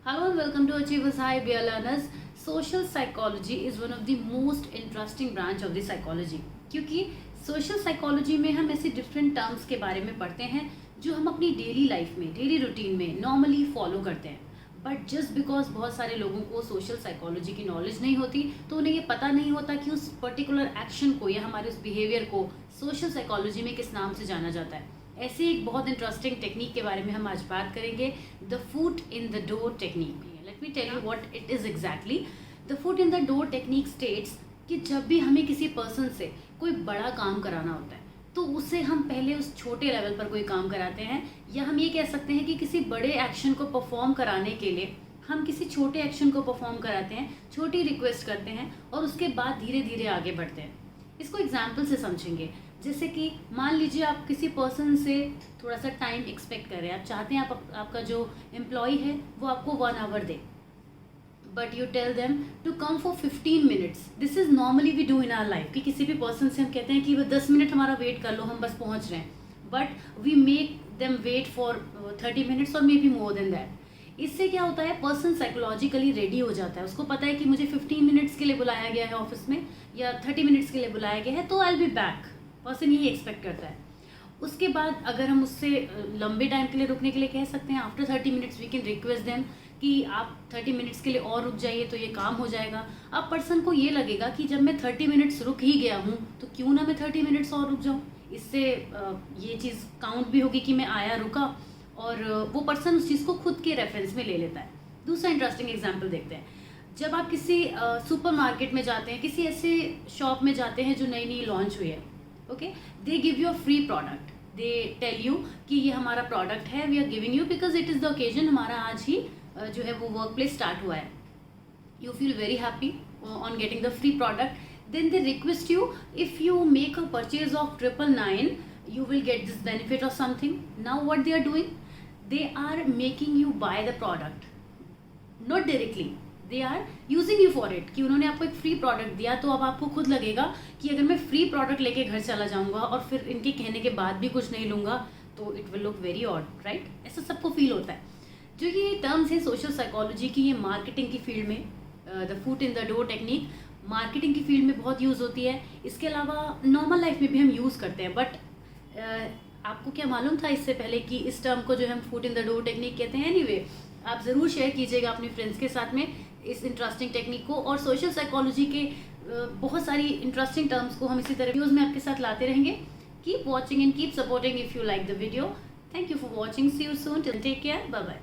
Hello and welcome to Achievers High, dear learners. Social psychology is one of the most interesting branch of the psychology क्योंकि social psychology में हम ऐसे different terms के बारे में पढ़ते हैं जो हम अपनी daily life में, daily routine में normally follow करते हैं. बट जस्ट बिकॉज बहुत सारे लोगों को सोशल साइकोलॉजी की नॉलेज नहीं होती तो उन्हें ये पता नहीं होता कि उस पर्टिकुलर एक्शन को या हमारे उस बिहेवियर को सोशल साइकोलॉजी में किस नाम से जाना जाता है. ऐसे एक बहुत इंटरेस्टिंग टेक्निक के बारे में हम आज बात करेंगे, the foot in the door technique. Let me tell you what it is exactly. The foot in the door technique states कि जब भी हमें किसी पर्सन से कोई बड़ा काम कराना होता है तो उससे हम पहले उस छोटे लेवल पर कोई काम कराते हैं, या हम ये कह सकते हैं कि किसी बड़े एक्शन को परफॉर्म कराने के लिए हम किसी छोटे एक्शन को परफॉर्म कराते हैं, छोटी रिक्वेस्ट करते हैं और उसके बाद धीरे धीरे आगे बढ़ते हैं. इसको एग्जाम्पल से समझेंगे. जैसे कि मान लीजिए आप किसी पर्सन से थोड़ा सा टाइम एक्सपेक्ट कर रहे हैं, आप चाहते हैं आपका जो एम्प्लॉय है वो आपको 1 आवर दे, but you tell them to come for 15 minutes. This is normally we do in our life कि किसी भी पर्सन से हम कहते हैं कि वो 10 मिनट हमारा वेट कर लो, हम बस पहुंच रहे हैं, but we make them wait for 30 minutes और maybe more than that. इससे क्या होता है, पर्सन साइकोलॉजिकली रेडी हो जाता है, उसको पता है कि मुझे 15 मिनट्स के लिए बुलाया गया है ऑफिस में या 30 मिनट्स के लिए बुलाया गया है तो I will be back. Person यही एक्सपेक्ट करता है. उसके बाद अगर हम उससे लंबे टाइम के लिए रुकने के लिए कह सकते हैं, after 30 minutes we can request them कि आप 30 मिनट्स के लिए और रुक जाइए तो ये काम हो जाएगा. अब पर्सन को ये लगेगा कि जब मैं 30 मिनट्स रुक ही गया हूँ तो क्यों ना मैं 30 मिनट्स और रुक जाऊँ. इससे ये चीज़ काउंट भी होगी कि मैं आया रुका, और वो पर्सन उस चीज़ को खुद के रेफरेंस में ले लेता है. दूसरा इंटरेस्टिंग एग्जाम्पल देखते हैं. जब आप किसी सुपर मार्केट में जाते हैं, किसी ऐसे शॉप में जाते हैं जो नई नई लॉन्च हुई है, okay, they give you a free product. They tell you कि ये हमारा प्रोडक्ट है, we are giving you because it is the occasion, हमारा आज ही जो है वो वर्क प्लेस स्टार्ट हुआ है. You feel very happy on getting the free product. Then they request you, if you make a purchase of 999 you will get this benefit or something. Now what they are doing, they are making you buy the product, not directly, they are using you for it. कि उन्होंने आपको एक free product दिया तो अब आपको खुद लगेगा कि अगर मैं फ्री प्रोडक्ट लेके घर चला जाऊंगा और फिर इनके कहने के बाद भी कुछ नहीं लूँगा तो it will look very odd, right. ऐसा सबको फील होता है. जो ये टर्म्स है सोशल साइकोलॉजी की, ये मार्केटिंग की फील्ड में the foot in the door technique marketing की फील्ड में बहुत यूज़ होती है. इसके अलावा नॉर्मल लाइफ में भी हम यूज़ करते हैं. बट आपको क्या मालूम था इससे पहले कि इस टर्म को जो हम foot in the door technique कहते हैं. एनीवे, आप ज़रूर शेयर कीजिएगा अपने फ्रेंड्स के साथ में इस इंटरेस्टिंग टेक्निक को, और सोशल साइकोलॉजी के बहुत सारी इंटरेस्टिंग टर्म्स को हम इसी तरह वीडियोज़ में आपके साथ लाते रहेंगे. Keep watching and keep supporting if you like the video. Thank you for watching. See you soon. Take care. Bye bye.